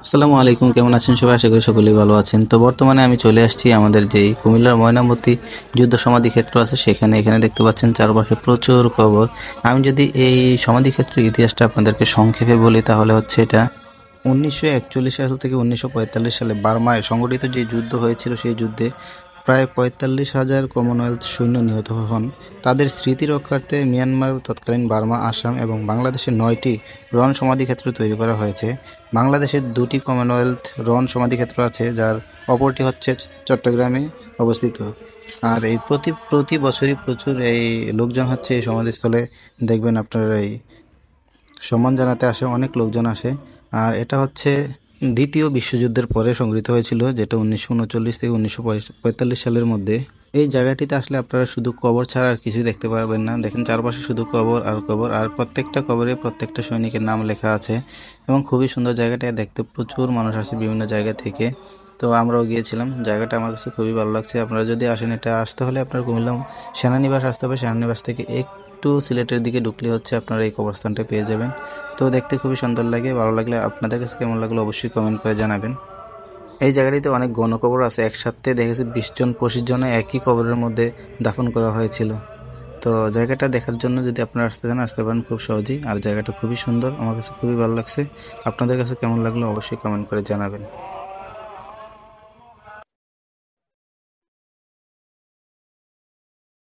আসসালামু আলাইকুম, কেমন আছেন সবাই? আশা করি সকলেই ভালো আছেন। তো বর্তমানে আমি চলে আসছি আমাদের যেই কুমিল্লার ময়নামতি যুদ্ধ সমাধি ক্ষেত্র আছে সেখানে। এখানে দেখতে পাচ্ছেন চারপাশে প্রচুর কবর। আমি যদি এই সমাধি ক্ষেত্রের ইতিহাসটা আপনাদেরকে সংক্ষেপে বলি তাহলে হচ্ছে এটা 1941 সাল থেকে 1945 সালে বার্মায় সংগঠিত যে যুদ্ধ হয়েছিল, সেই যুদ্ধে প্রায় 45,000 কমনওয়েলথ সৈন্য নিহত হন। তাদের স্মৃতি রক্ষার্থে মিয়ানমার, তৎকালীন বার্মা, আসাম এবং বাংলাদেশের 9টি রণ সমাধিক্ষেত্র তৈরি করা হয়েছে। বাংলাদেশের 2টি কমনওয়েলথ রণ সমাধিক্ষেত্র আছে, যার অপরটি হচ্ছে চট্টগ্রামে অবস্থিত। আর এই প্রতি প্রতি বছরই প্রচুর এই লোকজন হচ্ছে এই সমাধিস্থলে, দেখবেন আপনার এই সম্মান জানাতে আসে, অনেক লোকজন আসে। আর এটা হচ্ছে দ্বিতীয় বিশ্বযুদ্ধের পরে সংগৃহীত হয়েছিল, যেটা 1939 থেকে 1945 সালের মধ্যে। এই জায়গাটিতে আসলে আপনারা শুধু কবর ছাড়া আর কিছুই দেখতে পারবেন না। দেখেন চারপাশে শুধু কবর আর কবর, আর প্রত্যেকটা কবরে প্রত্যেকটা সৈনিকের নাম লেখা আছে এবং খুবই সুন্দর। জায়গাটা দেখতে প্রচুর মানুষ আসে বিভিন্ন জায়গা থেকে। তো আমরাও গিয়েছিলাম, জায়গাটা আমার কাছে খুবই ভালো লাগছে। আপনারা যদি আসেন, এটা আসতে হলে আপনার কুমিল্লা সেনানিবাস আসতে হবে। সেনানিবাস থেকে একটু সিলেটের দিকে ঢুকলে হচ্ছে আপনারা এই কবরস্থানটা পেয়ে যাবেন। তো দেখতে খুবই সুন্দর লাগে। ভালো লাগলে, আপনাদের কাছে কেমন লাগলো অবশ্যই কমেন্ট করে জানাবেন। এই জায়গাটিতে অনেক গণকবর আছে, একসাথে দেখেছি 20 জন 25 জনে একই কবরের মধ্যে দাফন করা হয়েছিল। তো জায়গাটা দেখার জন্য যদি আপনারা আসতে চান, আসতে পারেন খুব সহজেই। আর জায়গাটা খুবই সুন্দর, আমার কাছে খুবই ভালো লাগছে। আপনাদের কাছে কেমন লাগলো অবশ্যই কমেন্ট করে জানাবেন।